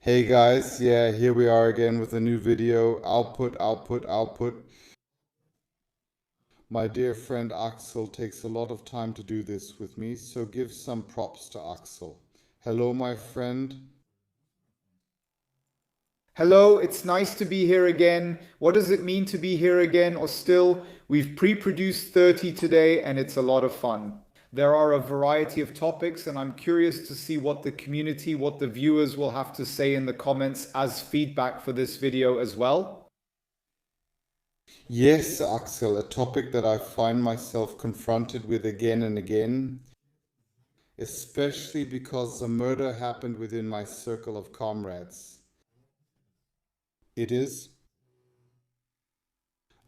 Hey guys, yeah, here we are again with a new video. Output. My dear friend Axel takes a lot of time to do this with me, so give some props to Axel. Hello, my friend. Hello, it's nice to be here again. What does it mean to be here again? Or still, we've pre-produced 30 today and it's a lot of fun. There are a variety of topics and I'm curious to see what the community, what the viewers will have to say in the comments as feedback for this video as well. Yes, Axel, a topic that I find myself confronted with again and again, especially because a murder happened within my circle of comrades. It is,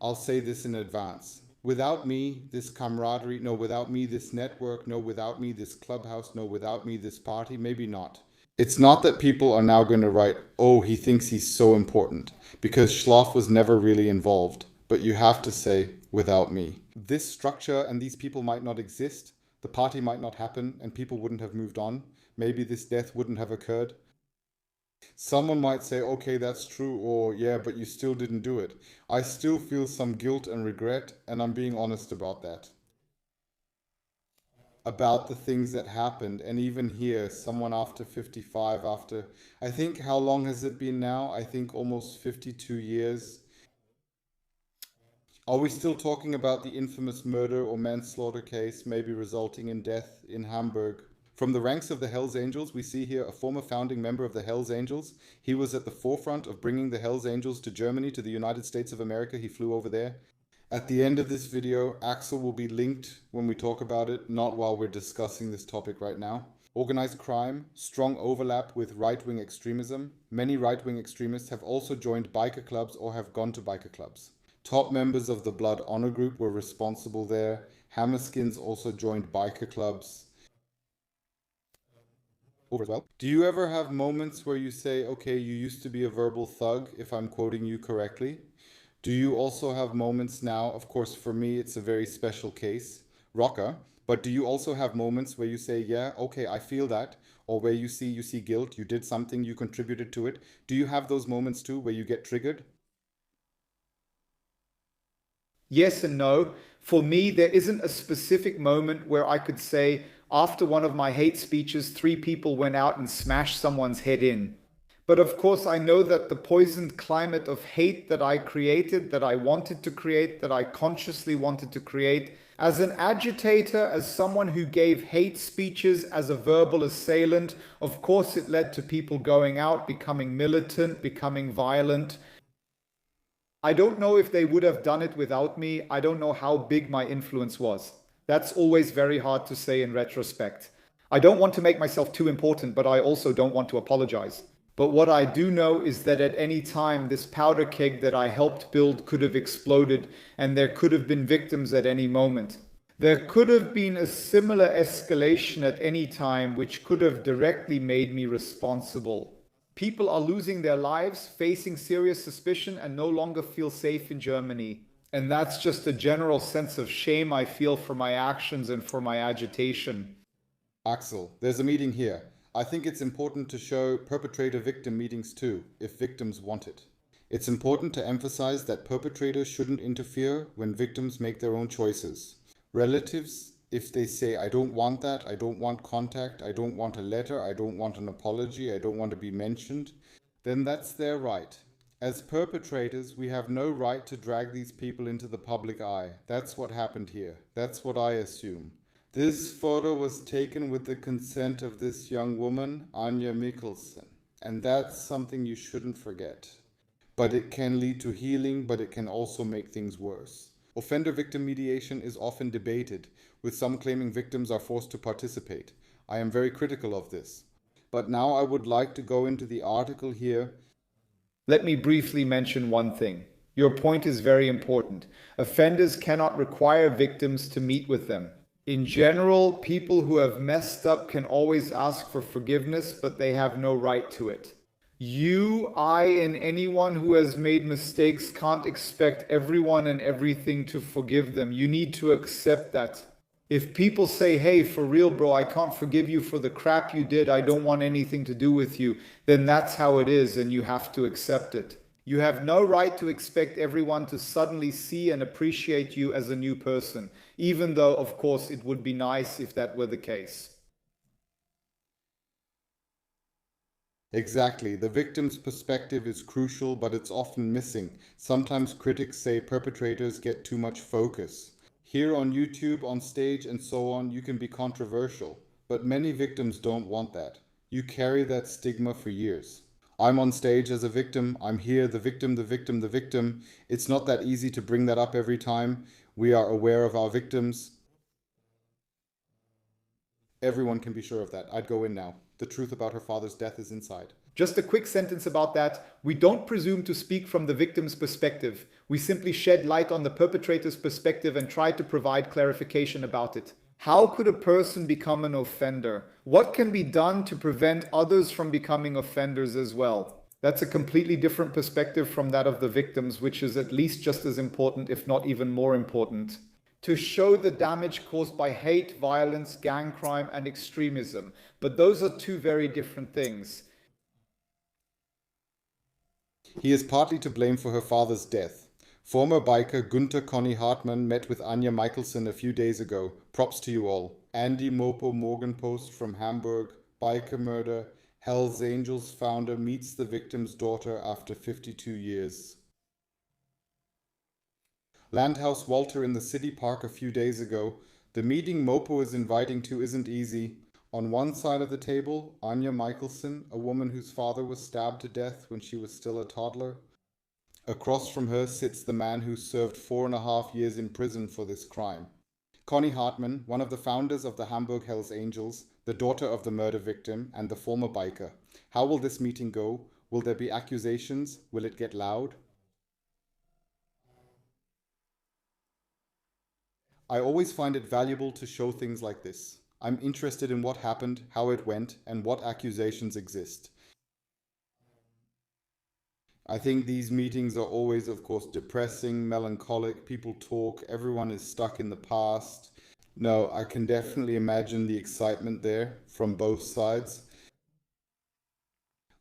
I'll say this in advance. Without me, this camaraderie, no, without me, this network, no, without me, this clubhouse, no, without me, this party, maybe not. It's not that people are now going to write, oh, he thinks he's so important, because Schloff was never really involved. But you have to say, without me. This structure and these people might not exist, the party might not happen, and people wouldn't have moved on. Maybe this death wouldn't have occurred. Someone might say, okay, that's true, or yeah, but you still didn't do it. I still feel some guilt and regret, and I'm being honest about that. About the things that happened, and even here, someone after 55, after, I think, how long has it been now? I think almost 52 years. Are we still talking about the infamous murder or manslaughter case, maybe resulting in death in Hamburg? From the ranks of the Hells Angels, we see here a former founding member of the Hells Angels. He was at the forefront of bringing the Hells Angels to Germany, to the United States of America. He flew over there. At the end of this video, Axel will be linked when we talk about it, not while we're discussing this topic right now. Organized crime, strong overlap with right-wing extremism. Many right-wing extremists have also joined biker clubs or have gone to biker clubs. Top members of the Blood Honor Group were responsible there. Hammerskins also joined biker clubs. Over as well. Do you ever have moments where you say, okay, you used to be a verbal thug, if I'm quoting you correctly? Do you also have moments now? Of course, for me, it's a very special case, rocker. But do you also have moments where you say, yeah, okay, I feel that, or where you see guilt, you did something, you contributed to it? Do you have those moments too where you get triggered? Yes and no. For me, there isn't a specific moment where I could say, after one of my hate speeches, three people went out and smashed someone's head in. But of course, I know that the poisoned climate of hate that I created, that I wanted to create, that I consciously wanted to create, as an agitator, as someone who gave hate speeches, as a verbal assailant, of course, it led to people going out, becoming militant, becoming violent. I don't know if they would have done it without me. I don't know how big my influence was. That's always very hard to say in retrospect. I don't want to make myself too important, but I also don't want to apologize. But what I do know is that at any time, this powder keg that I helped build could have exploded, and there could have been victims at any moment. There could have been a similar escalation at any time, which could have directly made me responsible. People are losing their lives, facing serious suspicion, and no longer feel safe in Germany. And that's just a general sense of shame I feel for my actions and for my agitation. Axel, there's a meeting here. I think it's important to show perpetrator-victim meetings too, if victims want it. It's important to emphasize that perpetrators shouldn't interfere when victims make their own choices. Relatives, if they say, I don't want that, I don't want contact, I don't want a letter, I don't want an apology, I don't want to be mentioned, then that's their right. As perpetrators, we have no right to drag these people into the public eye. That's what happened here. That's what I assume. This photo was taken with the consent of this young woman, Anja Mikkelsen. And that's something you shouldn't forget. But it can lead to healing, but it can also make things worse. Offender-victim mediation is often debated, with some claiming victims are forced to participate. I am very critical of this. But now I would like to go into the article here. Let me briefly mention one thing. Your point is very important. Offenders cannot require victims to meet with them. In general, people who have messed up can always ask for forgiveness, but they have no right to it. You, I, and anyone who has made mistakes can't expect everyone and everything to forgive them. You need to accept that. If people say, hey, for real, bro, I can't forgive you for the crap you did, I don't want anything to do with you, then that's how it is and you have to accept it. You have no right to expect everyone to suddenly see and appreciate you as a new person, even though, of course, it would be nice if that were the case. Exactly. The victim's perspective is crucial, but it's often missing. Sometimes critics say perpetrators get too much focus. Here on YouTube, on stage, and so on, you can be controversial, but many victims don't want that. You carry that stigma for years. I'm on stage as a victim. I'm here, the victim, the victim, the victim. It's not that easy to bring that up every time. We are aware of our victims. Everyone can be sure of that. I'd go in now. The truth about her father's death is inside. Just a quick sentence about that. We don't presume to speak from the victim's perspective. We simply shed light on the perpetrator's perspective and try to provide clarification about it. How could a person become an offender? What can be done to prevent others from becoming offenders as well? That's a completely different perspective from that of the victims, which is at least just as important, if not even more important. To show the damage caused by hate, violence, gang crime, and extremism. But those are two very different things. He is partly to blame for her father's death. Former biker Gunther Conny Hartmann met with Anja Michelson a few days ago. Props to you all. Andy Mopo Morgenpost from Hamburg, biker murder. Hells Angels founder meets the victim's daughter after 52 years. Landhaus Walter in the city park a few days ago. The meeting Mopo is inviting to isn't easy. On one side of the table, Anja Michelson, a woman whose father was stabbed to death when she was still a toddler. Across from her sits the man who served 4.5 years in prison for this crime. Conny Hartmann, one of the founders of the Hamburg Hells Angels, the daughter of the murder victim, and the former biker. How will this meeting go? Will there be accusations? Will it get loud? I always find it valuable to show things like this. I'm interested in what happened, how it went, and what accusations exist. I think these meetings are always, of course, depressing, melancholic. People talk, everyone is stuck in the past. No, I can definitely imagine the excitement there from both sides.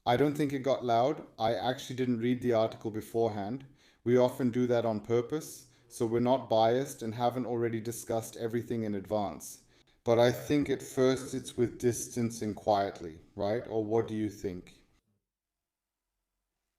I don't think it got loud. I actually didn't read the article beforehand. We often do that on purpose, so we're not biased and haven't already discussed everything in advance. But I think at first it's with distance and quietly, right? Or what do you think?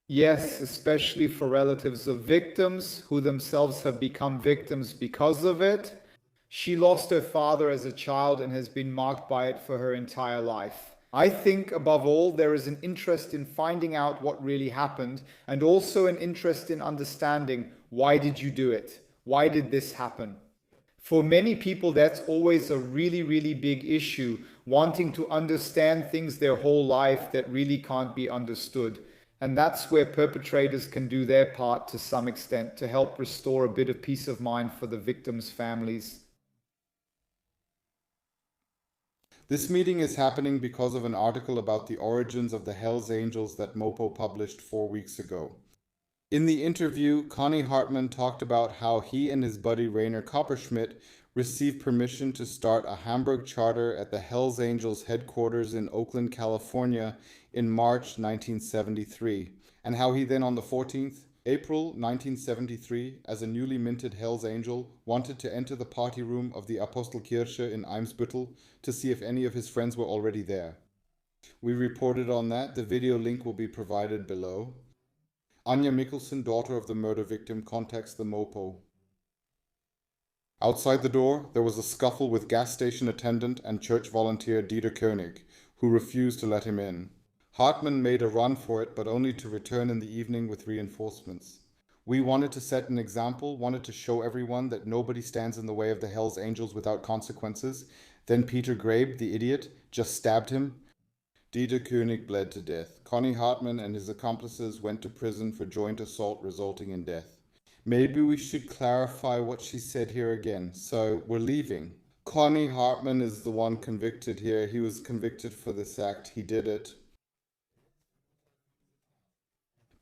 Yes, especially for relatives of victims who themselves have become victims because of it. She lost her father as a child and has been marked by it for her entire life. I think, above all, there is an interest in finding out what really happened and also an interest in understanding, why did you do it? Why did this happen? For many people, that's always a really, really big issue, wanting to understand things their whole life that really can't be understood. And that's where perpetrators can do their part to some extent to help restore a bit of peace of mind for the victims' families. This meeting is happening because of an article about the origins of the Hells Angels that Mopo published 4 weeks ago. In the interview, Conny Hartmann talked about how he and his buddy Rainer Copperschmidt received permission to start a Hamburg charter at the Hells Angels headquarters in Oakland, California in March 1973, and how he then on the 14th April 1973, as a newly minted Hells Angel, wanted to enter the party room of the Apostelkirche in Eimsbüttel to see if any of his friends were already there. We reported on that. The video link will be provided below. Anja Michelson, daughter of the murder victim, contacts the Mopo. Outside the door, there was a scuffle with gas station attendant and church volunteer Dieter Koenig, who refused to let him in. Hartmann made a run for it, but only to return in the evening with reinforcements. We wanted to set an example, wanted to show everyone that nobody stands in the way of the Hells Angels without consequences. Then Peter Grabe, the idiot, just stabbed him. Dieter Koenig bled to death. Conny Hartmann and his accomplices went to prison for joint assault resulting in death. Maybe we should clarify what she said here again. So, we're leaving. Conny Hartmann is the one convicted here. He was convicted for this act. He did it.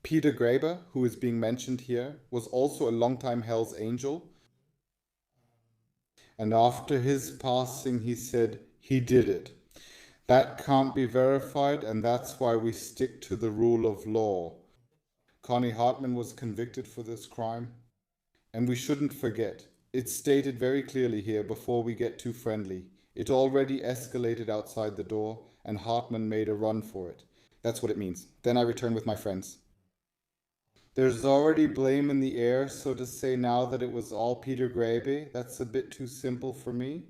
Peter Graeber, who is being mentioned here, was also a longtime Hells Angel. and after his passing he said he did it. That can't be verified, and that's why we stick to the rule of law. Connie Hartman was convicted for this crime, and we shouldn't forget, it's stated very clearly here before we get too friendly. It already escalated outside the door, and Hartman made a run for it. That's what it means. Then I return with my friends. There's already blame in the air, so to say now that it was all Peter Graebe, that's a bit too simple for me.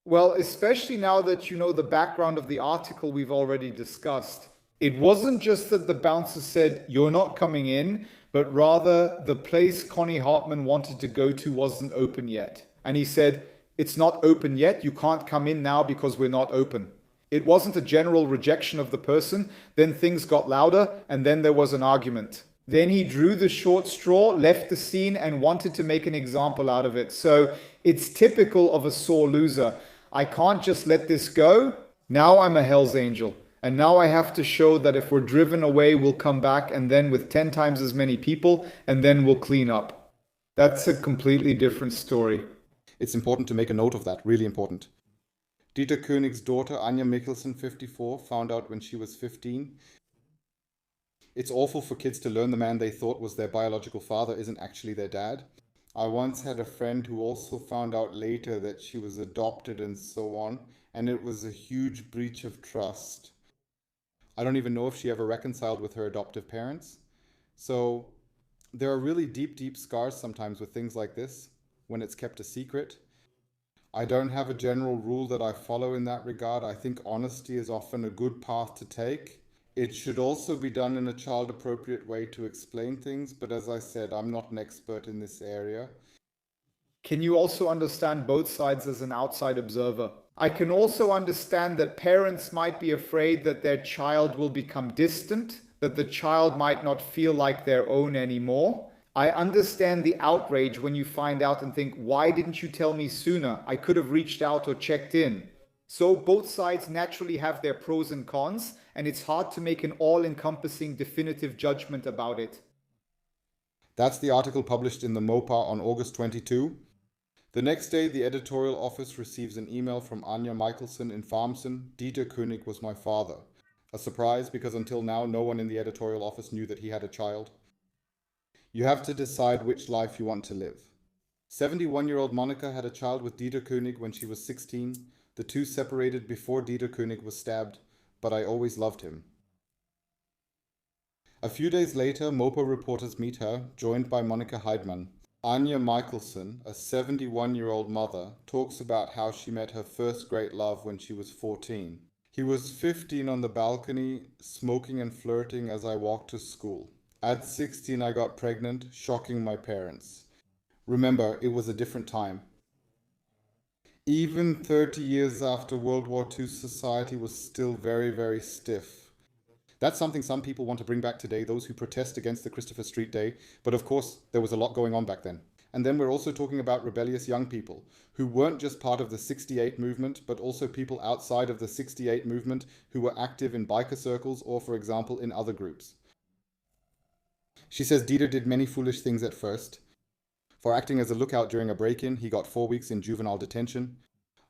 Well, especially now that you know the background of the article we've already discussed. It wasn't just that the bouncer said, "You're not coming in," but rather the place Connie Hartman wanted to go to wasn't open yet. And he said, "It's not open yet, you can't come in now because we're not open." It wasn't a general rejection of the person, then things got louder, and then there was an argument. Then he drew the short straw, left the scene, and wanted to make an example out of it. So it's typical of a sore loser. I can't just let this go. Now I'm a Hell's Angel. And now I have to show that if we're driven away, we'll come back, and then with 10 times as many people, and then we'll clean up. That's a completely different story. It's important to make a note of that, really important. Dieter König's daughter, Anja Mikkelsen, 54, found out when she was 15. It's awful for kids to learn the man they thought was their biological father isn't actually their dad. I once had a friend who also found out later that she was adopted and so on, and it was a huge breach of trust. I don't even know if she ever reconciled with her adoptive parents. So there are really deep, deep scars sometimes with things like this, when it's kept a secret. I don't have a general rule that I follow in that regard. I think honesty is often a good path to take. It should also be done in a child-appropriate way to explain things, but as I said, I'm not an expert in this area. Can you also understand both sides as an outside observer? I can also understand that parents might be afraid that their child will become distant, that the child might not feel like their own anymore. I understand the outrage when you find out and think, why didn't you tell me sooner? I could have reached out or checked in. So both sides naturally have their pros and cons, and it's hard to make an all-encompassing definitive judgment about it. That's the article published in the MOPA on August 22. The next day, the editorial office receives an email from Anja Mikkelsen in Farmsen. Dieter König was my father. A surprise, because until now, no one in the editorial office knew that he had a child. You have to decide which life you want to live. 71-year-old Monica had a child with Dieter König when she was 16. The two separated before Dieter König was stabbed, but I always loved him. A few days later, MOPA reporters meet her, joined by Monica Heidmann. Anja Mikkelsen, a 71-year-old mother, talks about how she met her first great love when she was 14. He was 15 on the balcony, smoking and flirting as I walked to school. At 16, I got pregnant, shocking my parents. Remember, it was a different time. Even 30 years after World War II, society was still very, very stiff. That's something some people want to bring back today, those who protest against the Christopher Street Day. But of course, there was a lot going on back then. And then we're also talking about rebellious young people who weren't just part of the 68 movement, but also people outside of the 68 movement who were active in biker circles or, for example, in other groups. She says Dieter did many foolish things at first. For acting as a lookout during a break-in, he got 4 weeks in juvenile detention.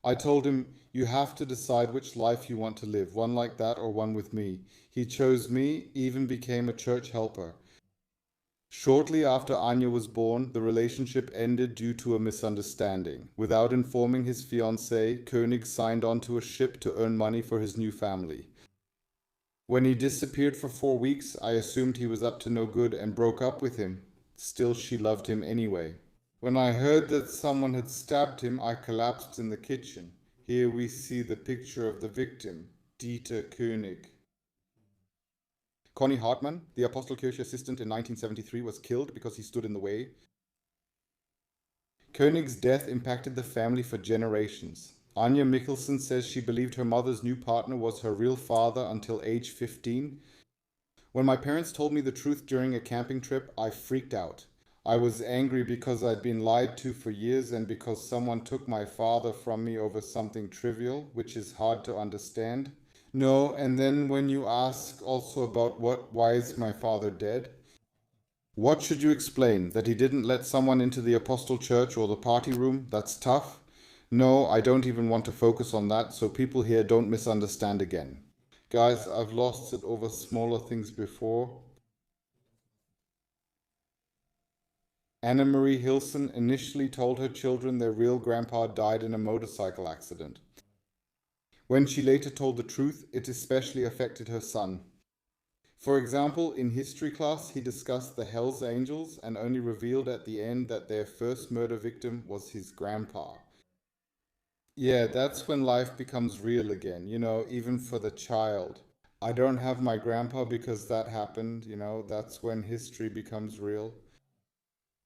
I told him, you have to decide which life you want to live, one like that or one with me. He chose me, even became a church helper. Shortly after Anja was born, the relationship ended due to a misunderstanding. Without informing his fiancée, König signed onto a ship to earn money for his new family. When he disappeared for 4 weeks, I assumed he was up to no good and broke up with him. Still, she loved him anyway. When I heard that someone had stabbed him, I collapsed in the kitchen. Here we see the picture of the victim, Dieter König. Connie Hartmann, the Apostelkirche assistant in 1973, was killed because he stood in the way. König's death impacted the family for generations. Anja Mikkelsen says she believed her mother's new partner was her real father until age 15. When my parents told me the truth during a camping trip, I freaked out. I was angry because I'd been lied to for years and because someone took my father from me over something trivial, which is hard to understand. No, and then when you ask also about why is my father dead? What should you explain? That he didn't let someone into the Apostle Church or the party room? That's tough. No, I don't even want to focus on that, so people here don't misunderstand again. Guys, I've lost it over smaller things before. Anna Marie Hilson initially told her children their real grandpa died in a motorcycle accident. When she later told the truth, it especially affected her son. For example, in history class, he discussed the Hells Angels and only revealed at the end that their first murder victim was his grandpa. Yeah, that's when life becomes real again, even for the child. I don't have my grandpa because that happened, that's when history becomes real.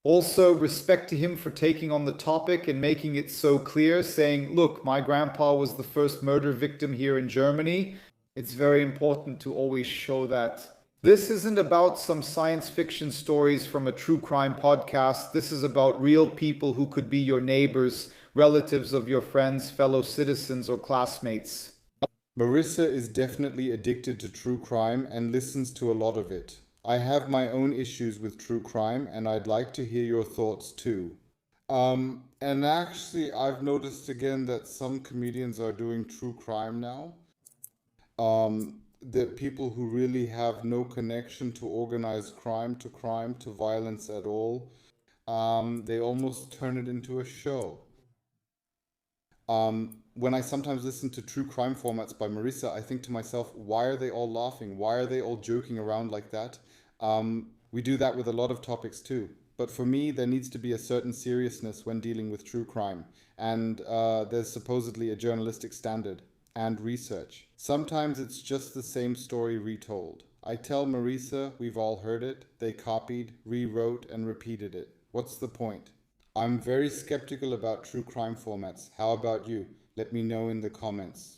Also, respect to him for taking on the topic and making it so clear, saying, look, my grandpa was the first murder victim here in Germany. It's very important to always show that. This isn't about some science fiction stories from a true crime podcast. This is about real people who could be your neighbors, relatives of your friends, fellow citizens, or classmates. Marissa is definitely addicted to true crime and listens to a lot of it. I have my own issues with true crime and I'd like to hear your thoughts too. And actually, I've noticed again that some comedians are doing true crime now. The people who really have no connection to organized crime, to violence at all, they almost turn it into a show. When I sometimes listen to true crime formats by Marissa, I think to myself, why are they all laughing? Why are they all joking around like that? We do that with a lot of topics too. But for me, there needs to be a certain seriousness when dealing with true crime. And there's supposedly a journalistic standard and research. Sometimes it's just the same story retold. I tell Marissa we've all heard it, they copied, rewrote, and repeated it. What's the point? I'm very skeptical about true crime formats. How about you? Let me know in the comments.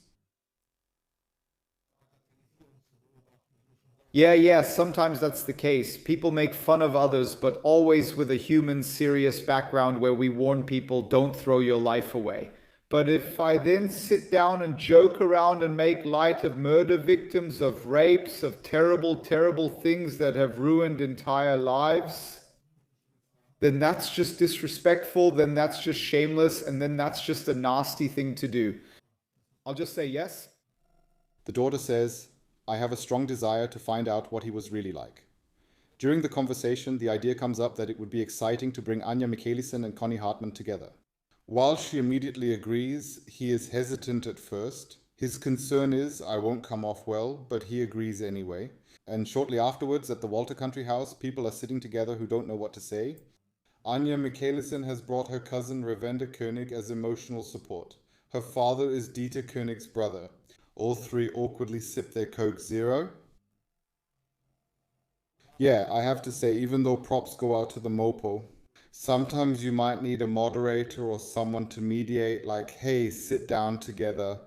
Yeah, sometimes that's the case. People make fun of others, but always with a human, serious background where we warn people don't throw your life away. But if I then sit down and joke around and make light of murder victims, of rapes, of terrible, terrible things that have ruined entire lives, then that's just disrespectful, then that's just shameless, and then that's just a nasty thing to do. I'll just say yes. The daughter says, I have a strong desire to find out what he was really like. During the conversation, the idea comes up that it would be exciting to bring Anja Michaelissen and Connie Hartmann together. While she immediately agrees, he is hesitant at first. His concern is, I won't come off well, but he agrees anyway. And shortly afterwards, at the Walter Country House, people are sitting together who don't know what to say. Anja Michaelissen has brought her cousin Ravenda Koenig as emotional support. Her father is Dieter Koenig's brother. All three awkwardly sip their Coke Zero. Yeah, I have to say, even though props go out to the Mopo, sometimes you might need a moderator or someone to mediate, like, hey, sit down together.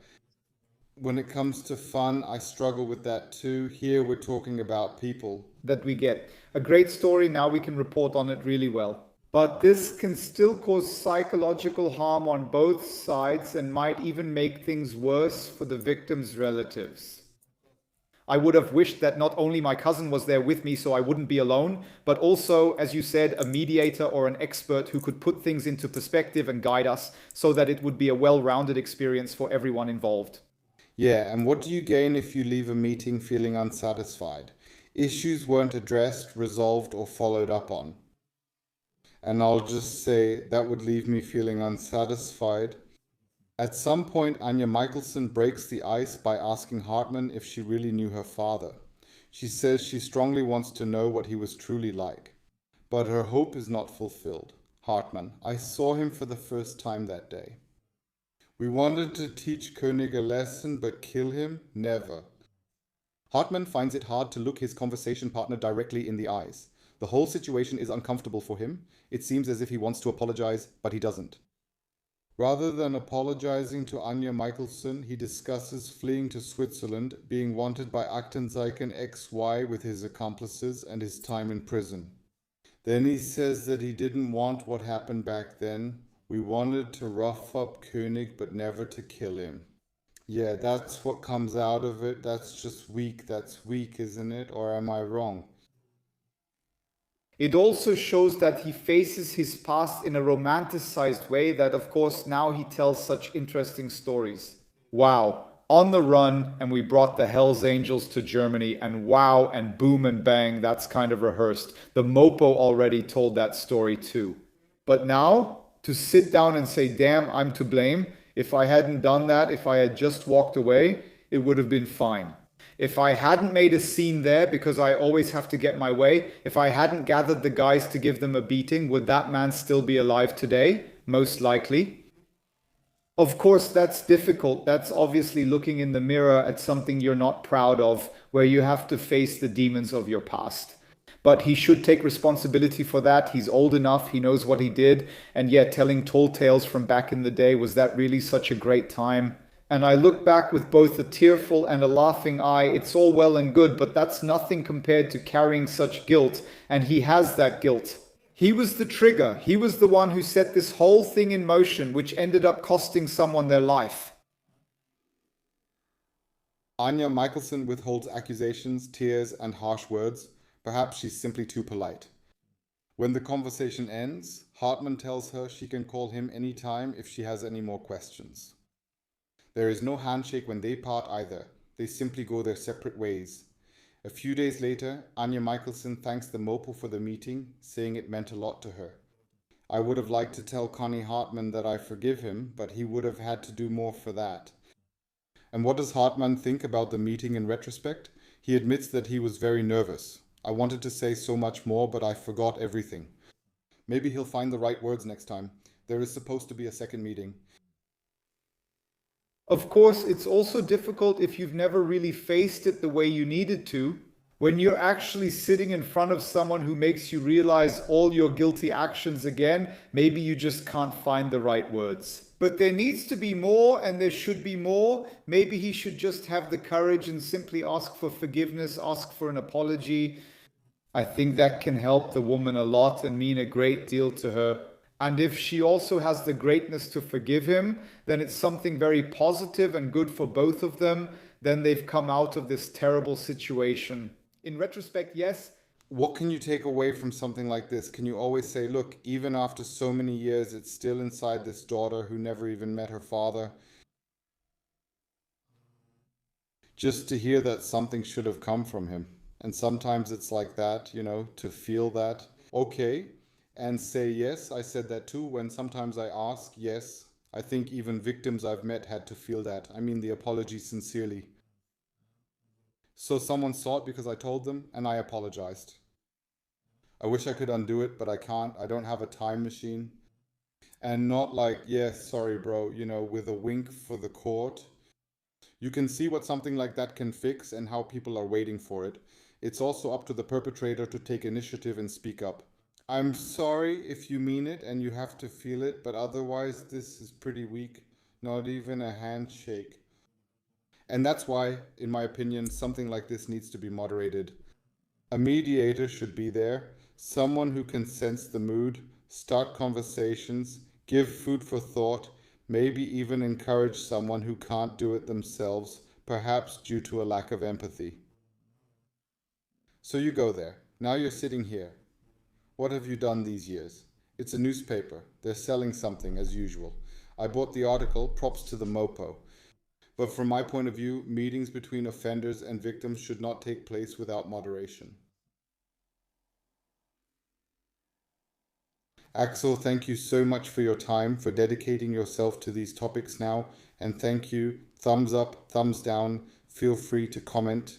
When it comes to fun, I struggle with that too. Here we're talking about people. That we get. A great story, now we can report on it really well. But this can still cause psychological harm on both sides and might even make things worse for the victim's relatives. I would have wished that not only my cousin was there with me so I wouldn't be alone, but also, as you said, a mediator or an expert who could put things into perspective and guide us so that it would be a well-rounded experience for everyone involved. Yeah, and what do you gain if you leave a meeting feeling unsatisfied? Issues weren't addressed, resolved, or followed up on. And I'll just say that would leave me feeling unsatisfied. At some point, Anja Michaelson breaks the ice by asking Hartman if she really knew her father. She says she strongly wants to know what he was truly like. But her hope is not fulfilled. Hartman, I saw him for the first time that day. We wanted to teach Koenig a lesson, but kill him? Never. Hartman finds it hard to look his conversation partner directly in the eyes. The whole situation is uncomfortable for him. It seems as if he wants to apologize, but he doesn't. Rather than apologizing to Anja Michaelson, he discusses fleeing to Switzerland, being wanted by Aktenzeichen XY with his accomplices, and his time in prison. Then he says that he didn't want what happened back then. We wanted to rough up Koenig, but never to kill him. Yeah, that's what comes out of it. That's just weak. That's weak, isn't it? Or am I wrong? It also shows that he faces his past in a romanticized way that, of course, now he tells such interesting stories. Wow, on the run, and we brought the Hells Angels to Germany, and wow, and boom and bang, that's kind of rehearsed. The Mopo already told that story too. But now, to sit down and say, damn, I'm to blame, if I hadn't done that, if I had just walked away, it would have been fine. If I hadn't made a scene there because I always have to get my way, if I hadn't gathered the guys to give them a beating, would that man still be alive today? Most likely. Of course, that's difficult. That's obviously looking in the mirror at something you're not proud of, where you have to face the demons of your past. But he should take responsibility for that. He's old enough, he knows what he did, and yet telling tall tales from back in the day, was that really such a great time? And I look back with both a tearful and a laughing eye. It's all well and good, but that's nothing compared to carrying such guilt, and he has that guilt. He was the trigger. He was the one who set this whole thing in motion, which ended up costing someone their life. Anya Michelson withholds accusations, tears, and harsh words. Perhaps she's simply too polite. When the conversation ends, Hartman tells her she can call him anytime if she has any more questions. There is no handshake when they part either. They simply go their separate ways. A few days later, Anya Michelson thanks the Mopo for the meeting, saying it meant a lot to her. I would have liked to tell Connie Hartman that I forgive him, but he would have had to do more for that. And what does Hartman think about the meeting in retrospect? He admits that he was very nervous. I wanted to say so much more, but I forgot everything. Maybe he'll find the right words next time. There is supposed to be a second meeting. Of course, it's also difficult if you've never really faced it the way you needed to. When you're actually sitting in front of someone who makes you realize all your guilty actions again, maybe you just can't find the right words. But there needs to be more, and there should be more. Maybe he should just have the courage and simply ask for forgiveness, ask for an apology. I think that can help the woman a lot and mean a great deal to her. And if she also has the greatness to forgive him, then it's something very positive and good for both of them. Then they've come out of this terrible situation. In retrospect, yes. What can you take away from something like this? Can you always say, look, even after so many years, it's still inside this daughter who never even met her father? Just to hear that something should have come from him. And sometimes it's like that, to feel that. Okay. And say, yes, I said that too. When sometimes I ask, yes, I think even victims I've met had to feel that. I mean the apology sincerely. So someone saw it because I told them, and I apologized. I wish I could undo it, but I can't. I don't have a time machine. And not like, yes, sorry, bro, with a wink for the court. You can see what something like that can fix and how people are waiting for it. It's also up to the perpetrator to take initiative and speak up. I'm sorry if you mean it and you have to feel it, but otherwise this is pretty weak. Not even a handshake. And that's why, in my opinion, something like this needs to be moderated. A mediator should be there, someone who can sense the mood, start conversations, give food for thought, maybe even encourage someone who can't do it themselves, perhaps due to a lack of empathy. So you go there. Now you're sitting here. What have you done these years? It's a newspaper. They're selling something as usual. I bought the article, props to the Mopo. But from my point of view, meetings between offenders and victims should not take place without moderation. Axel, thank you so much for your time, for dedicating yourself to these topics now. And thank you. Thumbs up, thumbs down. Feel free to comment.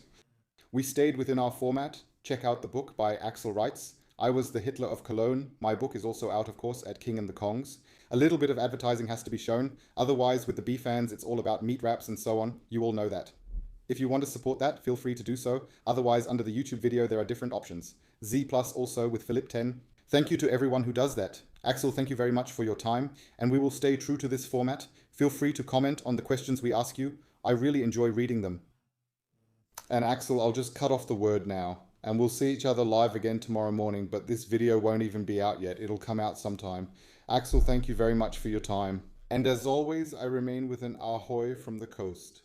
We stayed within our format. Check out the book by Axel Reitz. I Was the Hitler of Cologne. My book is also out, of course, at King and the Kongs. A little bit of advertising has to be shown. Otherwise, with the B fans, it's all about meat wraps and so on. You all know that. If you want to support that, feel free to do so. Otherwise, under the YouTube video, there are different options. Z Plus also with Philip 10. Thank you to everyone who does that. Axel, thank you very much for your time, and we will stay true to this format. Feel free to comment on the questions we ask you. I really enjoy reading them. And Axel, I'll just cut off the word now. And we'll see each other live again tomorrow morning, but this video won't even be out yet. It'll come out sometime. Axel, thank you very much for your time. And as always, I remain with an ahoy from the coast.